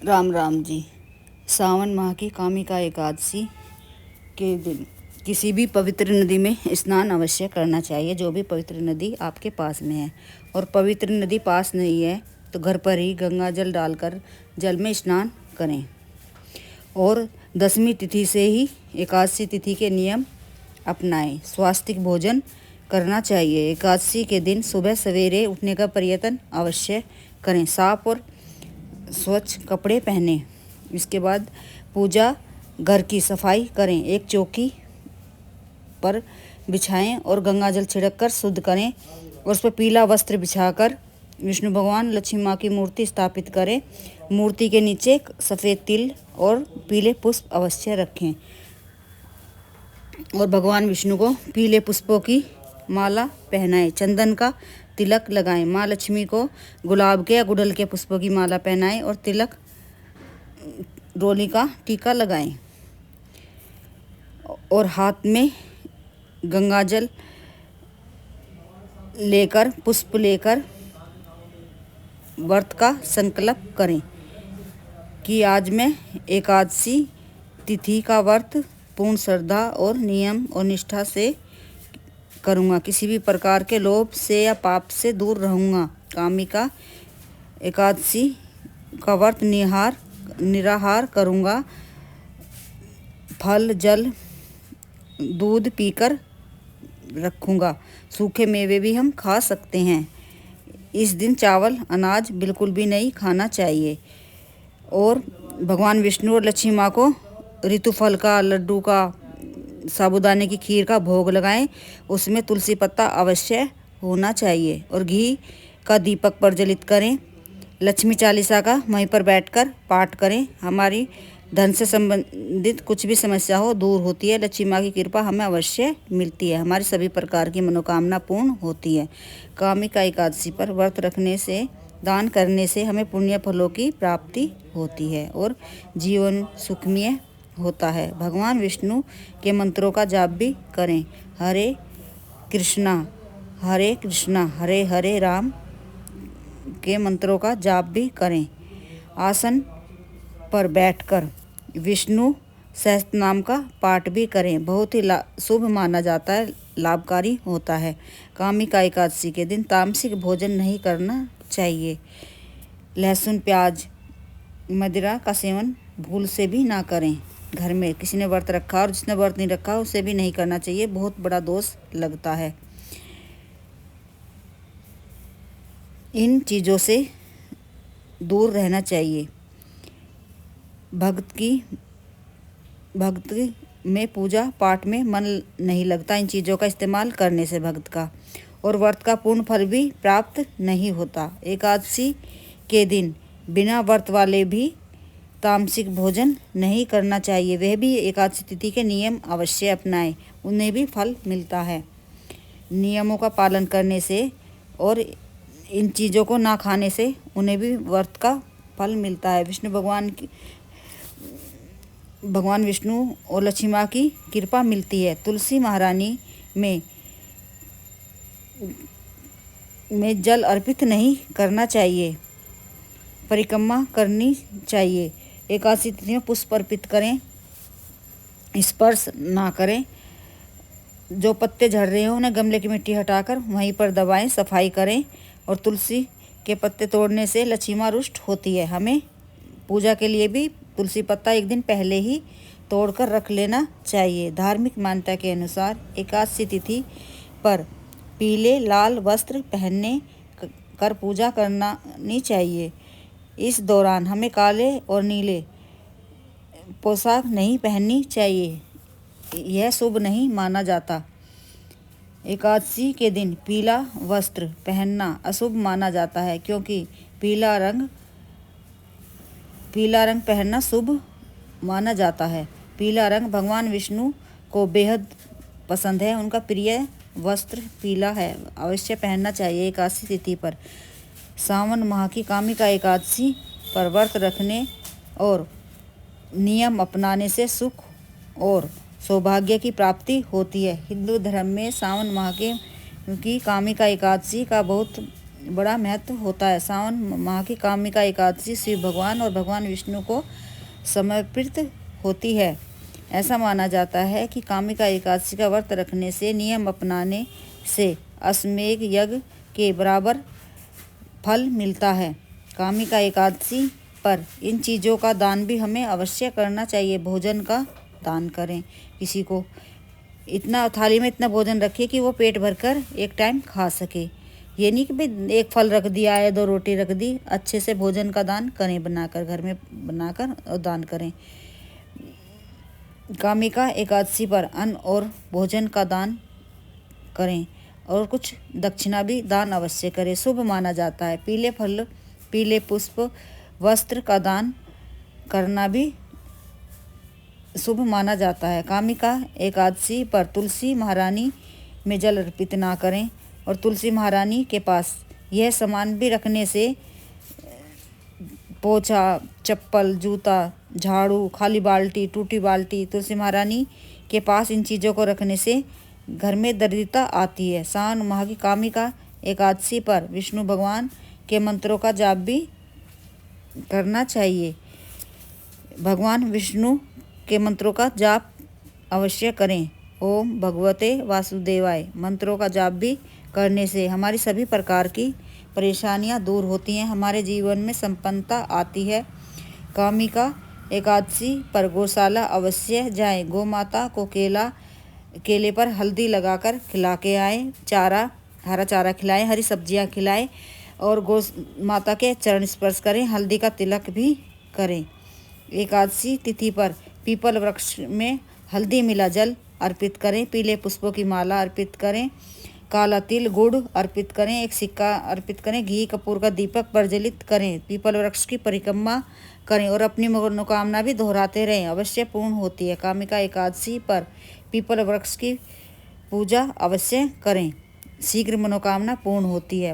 राम राम जी। सावन माह की कामिका एकादशी के दिन किसी भी पवित्र नदी में स्नान अवश्य करना चाहिए, जो भी पवित्र नदी आपके पास में है। और पवित्र नदी पास नहीं है तो घर पर ही गंगा जल डालकर जल में स्नान करें। और 10वीं तिथि से ही एकादशी तिथि के नियम अपनाएं। स्वास्थ्य भोजन करना चाहिए। एकादशी के दिन सुबह सवेरे उठने का प्रयत्न अवश्य करें। साफ और स्वच्छ कपड़े पहनें। इसके बाद पूजा घर की सफाई करें। एक चौकी पर बिछाएं और गंगा जल छिड़क कर शुद्ध करें और उस पर पीला वस्त्र बिछाकर विष्णु भगवान लक्ष्मी माँ की मूर्ति स्थापित करें। मूर्ति के नीचे सफ़ेद तिल और पीले पुष्प अवश्य रखें और भगवान विष्णु को पीले पुष्पों की माला पहनाएं। चंदन का तिलक लगाएं। माँ लक्ष्मी को गुलाब के या गुड़हल के पुष्पों की माला पहनाएं और तिलक रोली का टीका लगाएं और हाथ में गंगा जल लेकर पुष्प लेकर व्रत का संकल्प करें कि आज मैं एकादशी तिथि का व्रत पूर्ण श्रद्धा और नियम और निष्ठा से करूँगा। किसी भी प्रकार के लोभ से या पाप से दूर रहूँगा। कामिका एकादशी का व्रत निराहार करूँगा। फल जल दूध पीकर रखूँगा। सूखे मेवे भी हम खा सकते हैं। इस दिन चावल अनाज बिल्कुल भी नहीं खाना चाहिए। और भगवान विष्णु और लक्ष्मी माँ को ऋतुफल का, लड्डू का, साबूदाने की खीर का भोग लगाएं। उसमें तुलसी पत्ता अवश्य होना चाहिए और घी का दीपक प्रज्वलित करें। लक्ष्मी चालीसा का वहीं पर बैठकर पाठ करें। हमारी धन से संबंधित कुछ भी समस्या हो दूर होती है। लक्ष्मी माँ की कृपा हमें अवश्य मिलती है। हमारी सभी प्रकार की मनोकामना पूर्ण होती है। कामिका एकादशी पर व्रत रखने से, दान करने से हमें पुण्य फलों की प्राप्ति होती है और जीवन सुखमय होता है। भगवान विष्णु के मंत्रों का जाप भी करें। हरे कृष्णा हरे हरे राम के मंत्रों का जाप भी करें। आसन पर बैठकर विष्णु सहस्त्रनाम का पाठ भी करें। बहुत ही शुभ माना जाता है, लाभकारी होता है। कामिका एकादशी के दिन तामसिक भोजन नहीं करना चाहिए। लहसुन, प्याज, मदिरा का सेवन भूल से भी ना करें। घर में किसी ने व्रत रखा और जिसने व्रत नहीं रखा उसे भी नहीं करना चाहिए। बहुत बड़ा दोष लगता है। इन चीज़ों से दूर रहना चाहिए। भक्ति में, पूजा पाठ में मन नहीं लगता इन चीज़ों का इस्तेमाल करने से भक्त का, और व्रत का पूर्ण फल भी प्राप्त नहीं होता। एकादशी के दिन बिना व्रत वाले भी तामसिक भोजन नहीं करना चाहिए। वह भी एकादशी तिथि के नियम अवश्य अपनाएं, उन्हें भी फल मिलता है। नियमों का पालन करने से और इन चीज़ों को ना खाने से उन्हें भी व्रत का फल मिलता है। भगवान विष्णु और लक्ष्मी माँ की कृपा मिलती है। तुलसी महारानी में जल अर्पित नहीं करना चाहिए, परिक्रमा करनी चाहिए। एकादशी तिथि में पुष्प अर्पित करें, स्पर्श ना करें। जो पत्ते झड़ रहे हो उन्हें गमले की मिट्टी हटाकर वहीं पर दबाएं, सफाई करें। और तुलसी के पत्ते तोड़ने से लक्ष्मी माँ रुष्ट होती है। हमें पूजा के लिए भी तुलसी पत्ता एक दिन पहले ही तोड़कर रख लेना चाहिए। धार्मिक मान्यता के अनुसार एकादशी तिथि पर पीले लाल वस्त्र पहनने कर पूजा करनी चाहिए। इस दौरान हमें काले और नीले पोशाक नहीं पहननी चाहिए, यह शुभ नहीं माना जाता। एकादशी के दिन पीला वस्त्र पहनना अशुभ माना जाता है, क्योंकि पीला रंग पहनना शुभ माना जाता है। पीला रंग भगवान विष्णु को बेहद पसंद है। उनका प्रिय वस्त्र पीला है, अवश्य पहनना चाहिए एकादशी तिथि पर। सावन माह की कामिका एकादशी पर व्रत रखने और नियम अपनाने से सुख और सौभाग्य की प्राप्ति होती है। हिंदू धर्म में सावन माह की कामिका एकादशी का बहुत बड़ा महत्व होता है। सावन माह की कामिका एकादशी शिव भगवान और भगवान विष्णु को समर्पित होती है। ऐसा माना जाता है कि कामिका एकादशी का व्रत रखने से, नियम अपनाने से अश्वमेध यज्ञ के बराबर फल मिलता है। कामिका एकादशी पर इन चीज़ों का दान भी हमें अवश्य करना चाहिए। भोजन का दान करें। किसी को इतना थाली में इतना भोजन रखिए कि वो पेट भरकर एक टाइम खा सके। ये नहीं कि भाई एक फल रख दिया है, 2 रोटी रख दी। अच्छे से भोजन का दान करें, बनाकर घर में बनाकर और दान करें। कामिका एकादशी पर अन्न और भोजन का दान करें और कुछ दक्षिणा भी दान अवश्य करें। शुभ माना जाता है। पीले फल, पीले पुष्प, वस्त्र का दान करना भी शुभ माना जाता है। कामिका एकादशी पर तुलसी महारानी में जल अर्पित ना करें और तुलसी महारानी के पास यह सामान भी रखने से पोछा, चप्पल, जूता, झाड़ू, खाली बाल्टी, टूटी बाल्टी, तुलसी महारानी के पास इन चीज़ों को रखने से घर में दरिद्रता आती है। सावन माह की कामिका एकादशी पर विष्णु भगवान के मंत्रों का जाप भी करना चाहिए। भगवान विष्णु के मंत्रों का जाप अवश्य करें। ओम भगवते वासुदेवाय मंत्रों का जाप भी करने से हमारी सभी प्रकार की परेशानियां दूर होती हैं, हमारे जीवन में संपन्नता आती है। कामिका एकादशी पर गौशाला अवश्य जाएं। गौ माता को केले पर हल्दी लगाकर खिला के आएँ। हरा चारा खिलाएं, हरी सब्जियां खिलाएं और गौ माता के चरण स्पर्श करें। हल्दी का तिलक भी करें। एकादशी तिथि पर पीपल वृक्ष में हल्दी मिला जल अर्पित करें। पीले पुष्पों की माला अर्पित करें। काला तिल, गुड़ अर्पित करें। एक सिक्का अर्पित करें। घी कपूर का दीपक प्रज्वलित करें। पीपल वृक्ष की परिक्रमा करें और अपनी मनोकामना भी दोहराते रहें, अवश्य पूर्ण होती है। कामिका एकादशी पर पीपल वृक्ष की पूजा अवश्य करें, शीघ्र मनोकामना पूर्ण होती है।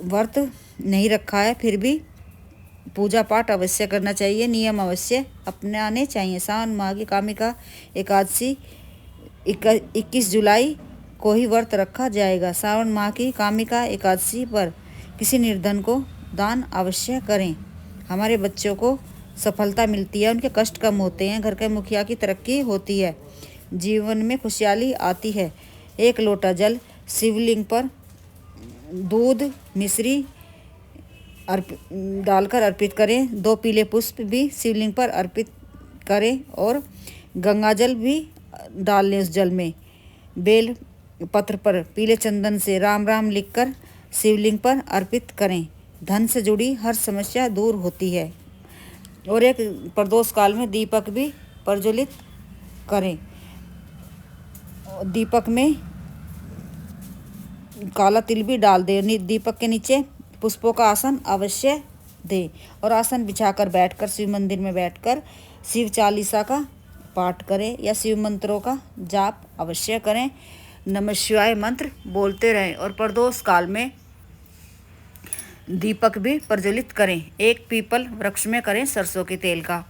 व्रत नहीं रखा है फिर भी पूजा पाठ अवश्य करना चाहिए, नियम अवश्य अपनाने चाहिए। सावन माह की कामिका एकादशी 21 जुलाई को ही व्रत रखा जाएगा। सावन माह की कामिका एकादशी पर किसी निर्धन को दान अवश्य करें। हमारे बच्चों को सफलता मिलती है, उनके कष्ट कम होते हैं, घर के मुखिया की तरक्की होती है, जीवन में खुशहाली आती है। 1 लोटा जल शिवलिंग पर दूध मिश्री डालकर अर्पित करें। 2 पीले पुष्प भी शिवलिंग पर अर्पित करें और गंगा जल भी डाल लें उस जल में। बेल पत्र पर पीले चंदन से राम राम लिखकर शिवलिंग पर अर्पित करें। धन से जुड़ी हर समस्या दूर होती है। और एक प्रदोष काल में दीपक भी प्रज्वलित करें। दीपक में काला तिल भी डाल दें। दीपक के नीचे पुष्पों का आसन अवश्य दें और आसन बिछाकर बैठकर शिव मंदिर में बैठकर शिव चालीसा का पाठ करें या शिव मंत्रों का जाप अवश्य करें। नमः शिवाय मंत्र बोलते रहें और प्रदोष काल में दीपक भी प्रज्वलित करें। 1 पीपल वृक्ष में करें सरसों के तेल का,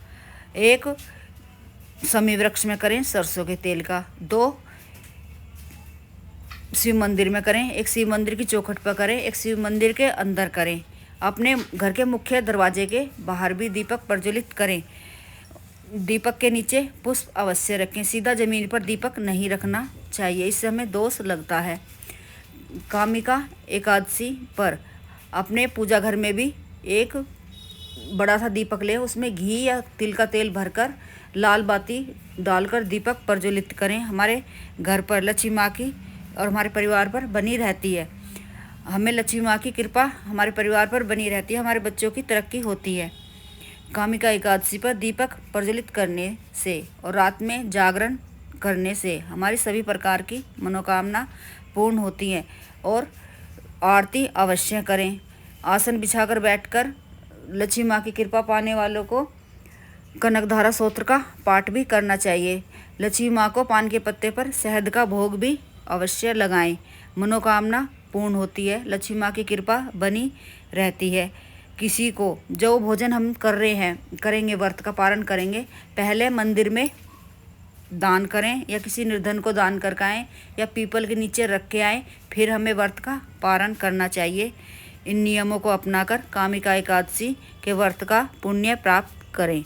1 शमी वृक्ष में करें सरसों के तेल का, 2 शिव मंदिर में करें, 1 शिव मंदिर की चौखट पर करें, 1 शिव मंदिर के अंदर करें। अपने घर के मुख्य दरवाजे के बाहर भी दीपक प्रज्वलित करें। दीपक के नीचे पुष्प अवश्य रखें। सीधा जमीन पर दीपक नहीं रखना चाहिए, इससे हमें दोष लगता है। कामिका एकादशी पर अपने पूजा घर में भी एक बड़ा सा दीपक ले, उसमें घी या तिल का तेल भरकर लाल बाती डालकर दीपक प्रज्वलित करें। हमारे घर पर लक्ष्मी माँ की और हमारे परिवार पर बनी रहती है। हमें लक्ष्मी माँ की कृपा हमारे परिवार पर बनी रहती है, हमारे बच्चों की तरक्की होती है। कामिका एकादशी पर दीपक प्रज्वलित करने से और रात में जागरण करने से हमारी सभी प्रकार की मनोकामना पूर्ण होती हैं। और आरती अवश्य करें। आसन बिछाकर बैठकर लक्ष्मी माँ की कृपा पाने वालों को कनकधारा स्तोत्र का पाठ भी करना चाहिए। लक्ष्मी माँ को पान के पत्ते पर शहद का भोग भी अवश्य लगाएं, मनोकामना पूर्ण होती है, लक्ष्मी माँ की कृपा बनी रहती है। किसी को जो भोजन हम कर रहे हैं करेंगे, व्रत का पारण करेंगे, पहले मंदिर में दान करें या किसी निर्धन को दान करके आएँ या पीपल के नीचे रख के आएँ, फिर हमें व्रत का पारण करना चाहिए। इन नियमों को अपनाकर कामिका एकादशी के व्रत का पुण्य प्राप्त करें।